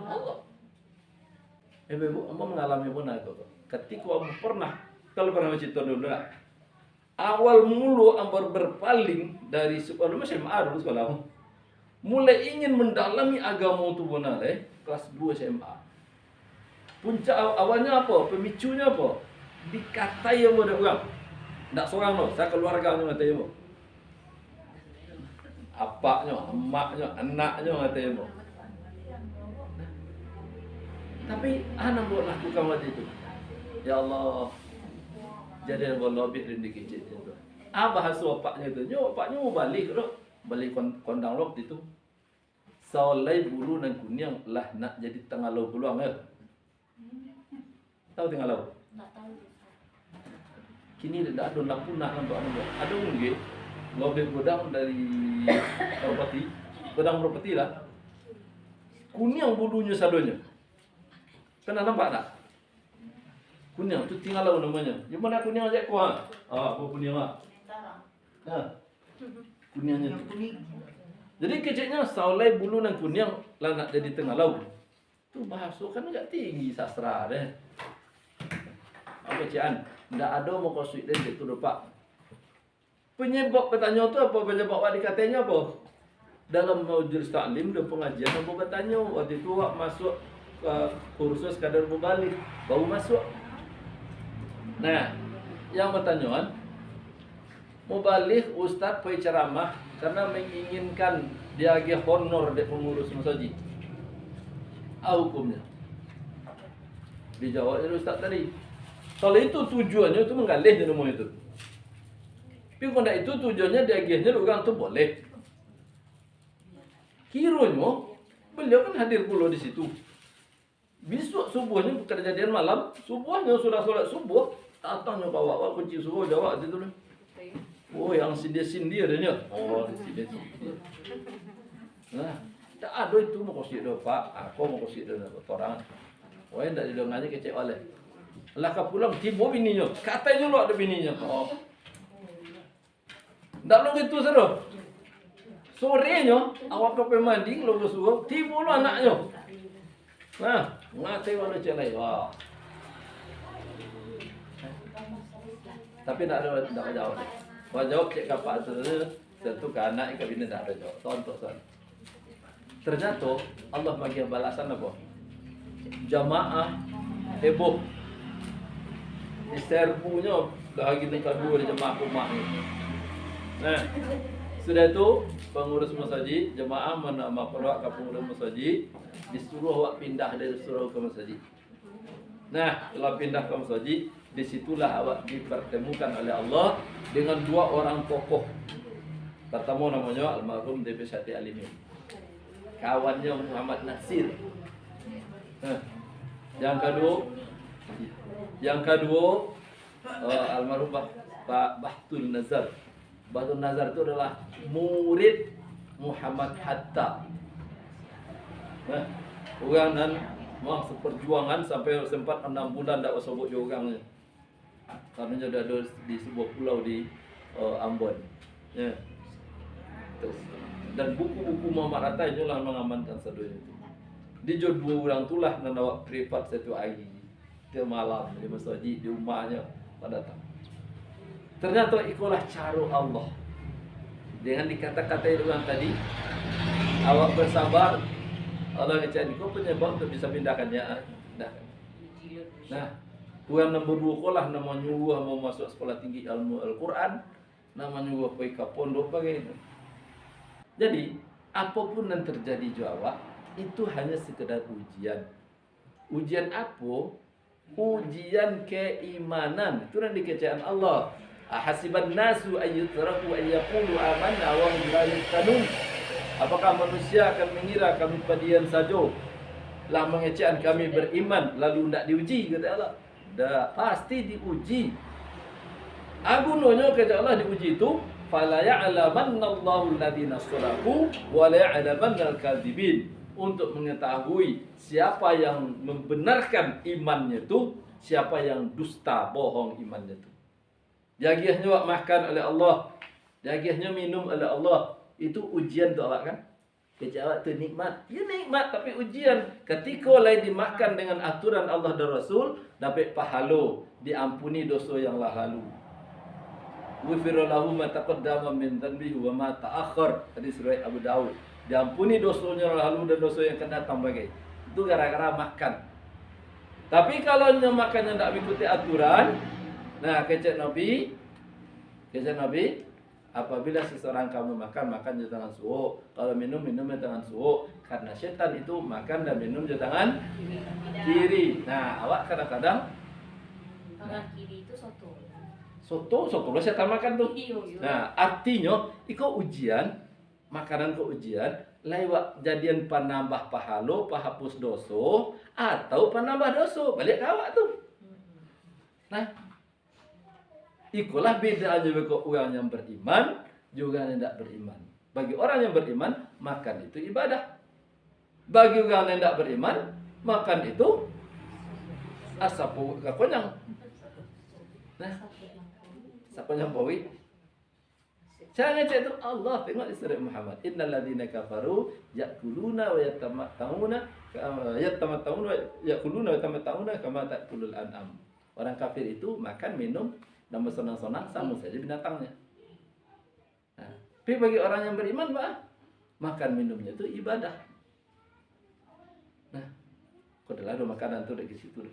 Allah. Ibu, amba mengalami pun aku. Ketika amba pernah, kalau pernah cerita dulu lah. Awal mulu amba berpaling dari sekolah SMA dulu sekolah. Mulai ingin mendalami agama itu benar kelas 2 SMA. Puncak awalnya apa? Pemicunya apa? Dikatai yang ada orang. Tak seorang loh, saya keluarga yang ngatai mo. Apaknya, emaknya, anaknya ngatai mo. Tapi anak buat lakukan waktu itu. Ya Allah, jadi buat lebih rindu kecil itu. Bahasa opaknya itu. Opaknya mau balik loh, balik kondang loh itu. Saulai bulu dan kuning lah nak jadi tengah laut peluang ya. Tahu tengah laut? Tak tahu. Kini tidak ada nak punah nampak nampak. Ada mungkin lebih godang dari properti lah. Kuning bulunya sadonya. Pernah nampak tak? Kuning tu tinggal laut namanya. Yang mana kuning aja kau ha? Apa kuning ah? Kuningnya tu. Jadi keceknya saulai bulu dan kuning lah nak jadi tengah laut. Tu bahasa kan agak tinggi sastra deh. Apa cian? Tidak ada mau kau suit dan itu depak. Penyebab bertanya tu apa? Penyebab awak dikatanya apa? Dalam majelis taklim dan pengajian apa bertanya waktu itu awak masuk kursus kadar mubalik baru masuk. Nah, yang bertanyaan mubalik ustaz pergi ceramah karena menginginkan dia agih honor dari pengurus masjid. Hukumnya? Dijawab oleh ustaz tadi. Kalau itu tujuannya itu menggalih di rumah itu. Tapi kalau itu tujuannya dia agihnya orang tu boleh. Kiranya beliau kan hadir pula di situ. Besok subuhnya bukan kejadian malam, subuhnya sudah sholat subuh, datangnya bawa kunci subuh jawab itu tuh. Oh, yang sindir-sindir dia. Oh, sindir-sindir. Nah, tak ada itu mau kasih dah Pak, aku mau kasih dah orang. Oh, yang tak didengarnya kecek oleh. Lah kau pulang tiba bininya, katanya lu ada bininya. Oh. Dah lu gitu seru. Sorenya awak ke mandi lu suruh tiba lu anaknya. Nah, ngatai wala celai. Wah. Tapi tak ada jawab. Kau jawab cek kapak tu satu ke anak ke bini tak ada jawab. Tonton soal. Ternyata Allah bagi balasan apa? Jamaah heboh. Diserbunya bagi tingkat dua di jemaah rumah ni. Nah, sudah itu pengurus masjid jemaah menama perwak ke pengurus masjid disuruh awak pindah dari surau ke masjid. Nah, setelah pindah ke masjid, disitulah awak dipertemukan oleh Allah dengan dua orang tokoh. Pertama namanya almarhum DP Syati Alimin. Kawannya Muhammad Nasir. Nah, yang kedua almarhum Pak Bahtul Nazar. Bahtul Nazar itu adalah murid Muhammad Hatta. Nah, orang dan memang seperjuangan sampai sempat 6 bulan tak sebut orangnya. Karena dia ada di sebuah pulau di Ambon. Ya. Terus, dan buku-buku Muhammad Hatta inilah mengamankan sedunia itu. Di dua orang itulah dan awak privat satu hari ke malam di masjid di rumahnya pada datang. Ternyata ikulah cara Allah. Dengan dikata-kata orang tadi, awak bersabar. Allah kata kau penyebab untuk bisa pindahkannya. Nah, orang nombor 2 sekolah nama nyuruh mau masuk sekolah tinggi ilmu Al-Quran, nama nyuruh pergi ke pondok bagaimana. Jadi, apapun yang terjadi jawab itu hanya sekedar ujian. Ujian apa? Ujian keimanan. Itu yang dikecaan Allah. Ahasiban nasu ayyutraku ayyaqulu amanna wa hum la yuftanun. Apakah manusia akan mengira kami padian saja lah mengecekkan kami beriman lalu tidak diuji, kata Allah. Dah pasti diuji. Agunnya kata Allah diuji itu fala ya'lamannallahu alladhina shadaku wa la ya'lamannal kadzibin. Untuk mengetahui siapa yang membenarkan imannya itu, siapa yang dusta bohong imannya itu. Jagiahnya awak makan oleh Allah, jagiahnya minum oleh Allah, itu ujian untuk awak kan? Kecik awak tu nikmat, ya nikmat tapi ujian. Ketika lain dimakan dengan aturan Allah dan Rasul, dapat pahala, diampuni dosa yang lalu. Ghufira lahu ma taqaddama min dhanbihi wa ma ta'akhkhar. Hadis riwayat Abu Daud. Diampuni dosanya lalu dan dosa yang akan datang bagai. Itu gara-gara makan. Tapi kalau makan yang tak mengikuti aturan, nah kecek Nabi, apabila seseorang kamu makan jangan suuk, kalau minum jangan suuk, karena setan itu makan dan minum jangan kiri. Nah, awak kadang-kadang Tangan kiri itu soto. soto lo setan makan tuh. Nah, artinya iko ujian, makanan ke ujian, lewat jadian penambah pahala, penghapus dosa, atau penambah dosa, balik ke awak tuh. Nah, ikulah bedanya bagi orang yang beriman juga yang tidak beriman. Bagi orang yang beriman, makan itu ibadah. Bagi orang yang tidak beriman, makan itu asapu kakonyang. Nah, siapa yang bawi? Saya ngecek itu Allah tengok di surah Muhammad. Innal ladzina kafaru ya'kuluna wa yatamatta'una wa yatamatta'una kama ta'kulul an'am. Orang kafir itu makan, minum, dan bersenang-senang sama saja binatangnya. Nah, tapi bagi orang yang beriman, makan minumnya itu ibadah. Nah, kau dah ada makanan tu dari situ.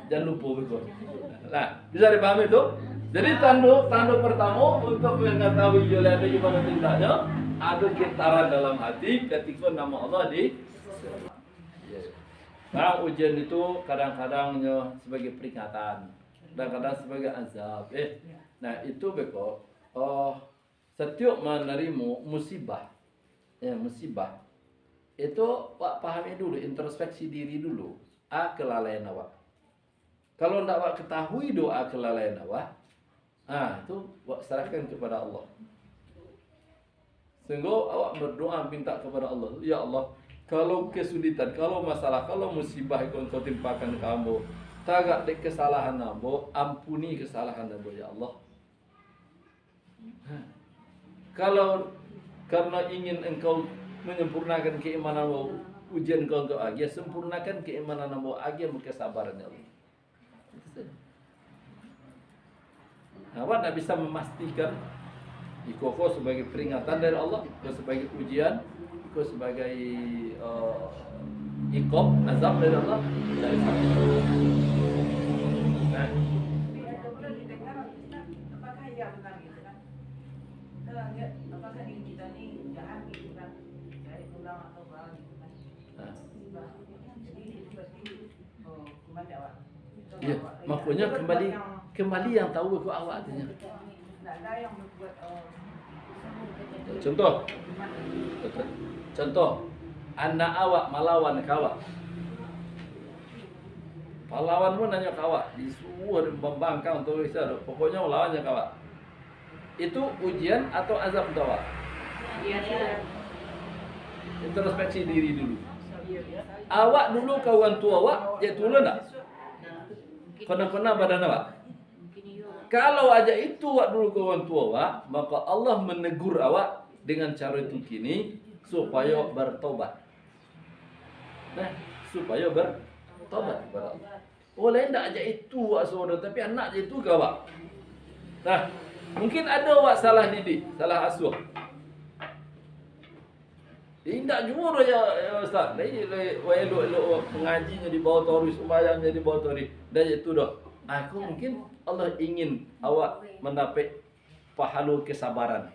Jangan lupa betul. Nah, bisa dipahami itu? Jadi tanda pertama untuk mengetahui jalan ada gimana tindaknya, ada getaran dalam hati ketika nama Allah di. Nah, ujian itu kadang-kadangnya sebagai peringatan, kadang-kadang sebagai azab. Nah itu beko. Setiap menerima musibah, musibah Itu Wak pahami dulu, introspeksi diri dulu. Kelalaian awak. Kalau tidak Wak ketahui doa kelalaian awak, itu Wak serahkan kepada Allah. Sehingga awak berdoa minta kepada Allah, ya Allah, kalau kesulitan, kalau masalah, kalau musibah yang kau timpakan kamu, tagak dek kesalahan ambo, ampuni kesalahan ambo ya Allah. Kalau karena ingin engkau menyempurnakan keimananmu, ujian kau untuk agia, sempurnakan keimananmu, agia kesabaran ya Allah. Awak tak bisa memastikan Iko sebagai peringatan dari Allah, Iko sebagai ujian, Iko sebagai iqab, azab dari Allah. Dari sana. Nah, Apakah iya benar gitu kan? Apakah diri kita ini jahat gitu kan? Dari kurang atau apa gitu kan? Jadi itu berarti kembali awak. ya, makanya kembali yang tahu itu awak artinya. Tidak ada yang berbuat Contoh, anak awak melawan kawak. Pahlawanmu nanya kawak, disuruh membangkang untuk bisa, pokoknya melawannya kawak. Itu ujian atau azab untuk awak? Introspeksi diri dulu. Awak dulu kawan tua awak, dia tua tak? Kena badan awak. Kalau aja itu awak dulu kawan tua awak, maka Allah menegur awak dengan cara itu kini supaya bertobat. Nah, supaya bertobat kepada Allah. Oleh tidak aja itu awak saudara, tapi anak itu ke awak. Nah, mungkin ada awak salah didik, salah asuh. Tidak juga ya Ustaz. Elok-elok pengajinya di bawah tori, sembahyangnya di bawah tori. Dan itu dah. Aku mungkin Allah ingin awak mendapat pahala kesabaran.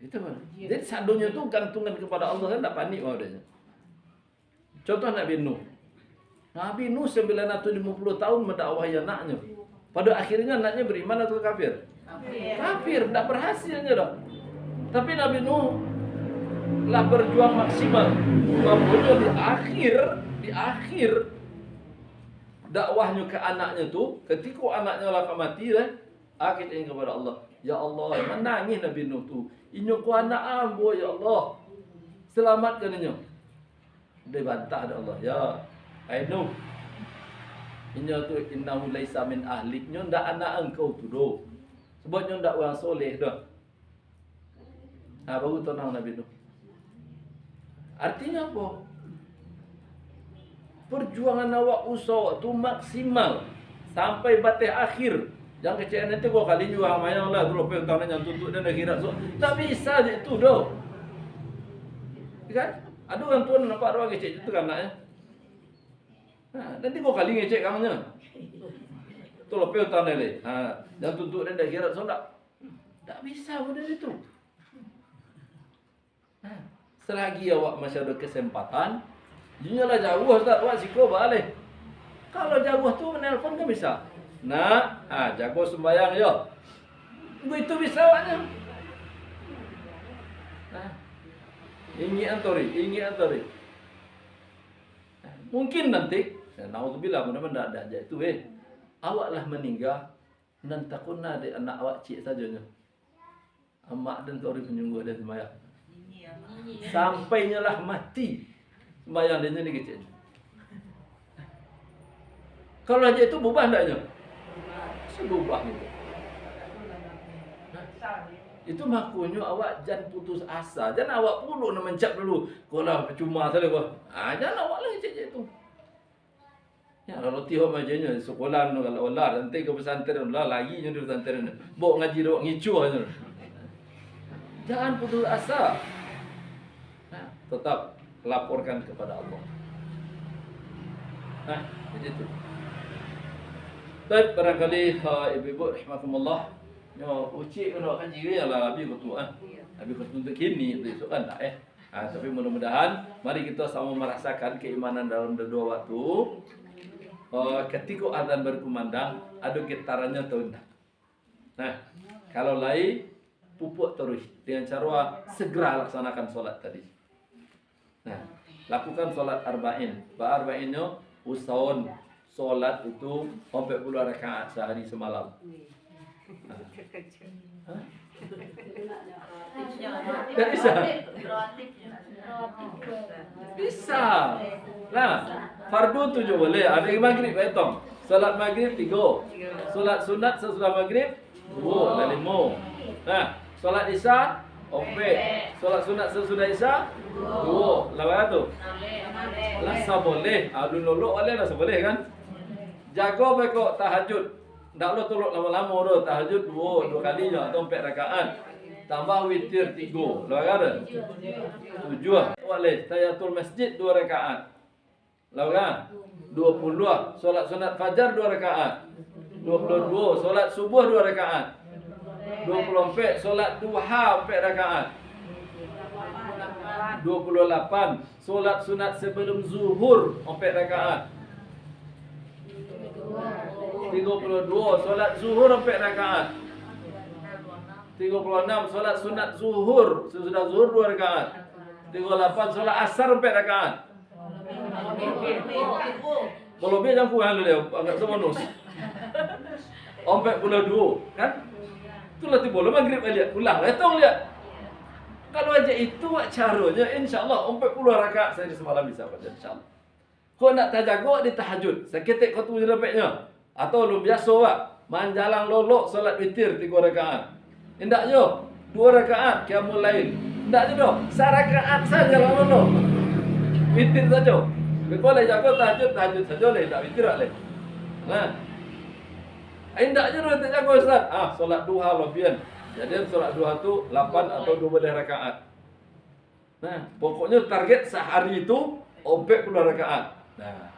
Itu kan. Jadi sadonya tu gantungan kepada Allah kan tak panik adanya. Contoh Nabi Nuh. Nabi Nuh 950 tahun mendakwahi anaknya. Pada akhirnya anaknya beriman atau kafir? Kafir, tak berhasilnya dah. Tapi Nabi Nuh lah berjuang maksimal. Makanya di akhir dakwahnya ke anaknya tu, ketika anaknya lah mati dah, akhirnya kepada Allah. Ya Allah, menangis Nabi Nuh tu. Inyo ku anak ambo ya Allah. Selamatkan inyo. Dia bantah ada Allah. Ya, Nuh. Inyo tu innahu laisa min ahlik. Nyo ndak anak engkau tu doh. Sebab nyo ndak orang soleh dah. Baru tenang Nabi Nuh. Artinya apa? Perjuangan awak usaha tu maksimal sampai batas akhir. Yang kecil nanti gua kali juga mayang lah dulu pengen yang tuntut dan akhirat. So, tak bisa itu doh. Kan? Ada orang tua nampak orang kecil itu kan anaknya. Nanti gua kali ngecek kamunya. Tu lepas tahun ni. Yang tuntut dan akhirat so tak bisa benda itu. Selagi awak masih ada kesempatan, janganlah jauh Ustaz, awak siko balik. Kalau jauh tu menelpon kan bisa. Nah, jago sembahyang yo. Itu bisa awaknya. Ingi antori. Mungkin nanti, naudzubillah mudah-mudahan tak ada itu awaklah meninggal dan takutnya adik anak awak cik sajanya. Amak dan tori penyungguh dan sembahyang. Sampainya lah mati sembahyang dia ni kecil. Kalau aja itu berubah taknya? Berubah itu. Itu makanya awak jangan putus asa. Jangan awak perlu nak mencap dulu. Kalau percuma saja kau. Jangan awak lagi cek itu. Ya kalau tihok macamnya sekolah nu kalau olah nanti ke pesantren olah lagi je di pesantren. Bawa ngaji dok ngicu aja. Jangan putus asa. Tetap laporkan kepada Allah. Jadi itu. Baik, barangkali ibu-ibu rahimakumullah, nyo uci kena kaji ya lah habis ketua. Habis ketua untuk kini besok kan tak tapi mudah-mudahan mari kita sama merasakan keimanan dalam dua waktu. Ketika azan berkumandang, ada getarannya atau tidak. Nah, kalau lain pupuk terus dengan cara segera laksanakan solat tadi. Nah, lakukan sholat arba'in. Arba'innya usahawan sholat itu 40 rakaat sehari semalam. Nah. Hah? Tidak bisa. Bisa. Nah, fardu 7 boleh. Ada yang maghrib hitung. Salat maghrib 3. Salat sunat sesudah maghrib 2 dan 5. Nah, salat isya 4. Salat sunat sesudah isya 2. Lawan tu. Lasa boleh. Adu lolok boleh lah boleh kan? Jaga bekok tahajud. Tak lo tolok lama-lama tu. Tahajud 2 kali je atau 4 rakaat. Tambah witir 3. Lawan ada? 7. Boleh. Tahiyatul masjid 2 rakaat. Lawan 20. Solat sunat fajar 2 rakaat. 22. Solat subuh 2 rakaat. 24. Solat duha 4 rakaat. 28. Solat sunat sebelum zuhur 4 rakaat. 32. Solat zuhur 4 rakaat. 36. Solat sunat zuhur sesudah zuhur 2 rakaat. 38. Solat asar 4 rakaat. Kalau lebih jangan kurang dia, agak sebonus. 42, kan? Itulah tiba lo maghrib lihat, pulang hitung lihat. Kalau aja itu caranya, insyaallah 40 rakaat saya semalam bisa baca insyaallah. Kau nak terjaga di tahajud, seketik kau tunggu lepeknya. Atau lu biasa wak, manjalang lolok solat witir 3 rakaat. Indaknya 2 rakaat qiyamul lail. Indaknya doh, sarakaat saja lah lolok. Witir saja. Kalau jaga tahajud saja leh, tak witir leh. Nah, indaknya doh tak jaga Ustaz. Solat duha lebihan. Jadi solat duha tu 8 atau 12 rakaat. Nah, pokoknya target sehari itu 40 rakaat. Nah,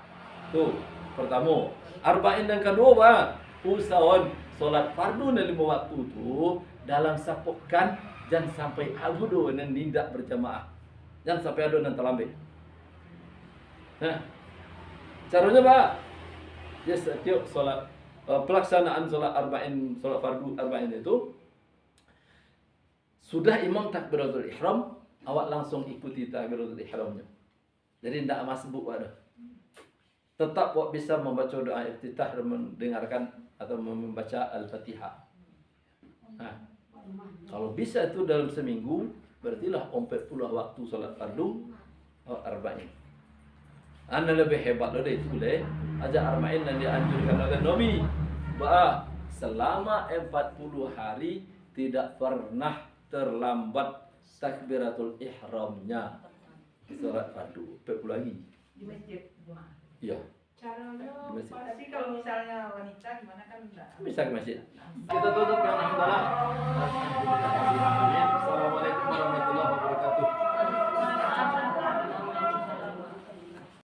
tu pertama. Arba'in yang kedua, Pak. Usahawan solat fardu dan 5 waktu tu dalam sapokan jangan sampai agudo dan tidak berjamaah. Jangan sampai ado dan terlambat. Nah, caranya Pak. Dia setiap solat pelaksanaan solat arba'in, solat fardu arba'in itu sudah imam takbiratul ihram, awak langsung ikuti takbiratul ihramnya. Jadi tidak masbuk ada. Tetap awak bisa membaca doa iftitah dan mendengarkan atau membaca Al-Fatihah. Nah, kalau bisa itu dalam seminggu, berartilah 40 waktu solat fardu arba'in. Anda lebih hebat dari itu leh. Ajak arba'in dan dianjurkan oleh Nabi. Bahwa selama 40 hari tidak pernah terlambat takbiratul ihramnya solat fardu. 40 lagi. Di masjid. Iya. Caranya Tapi kalau misalnya wanita gimana kan enggak? Bisa ke masjid. Kita tutup ya, alhamdulillah.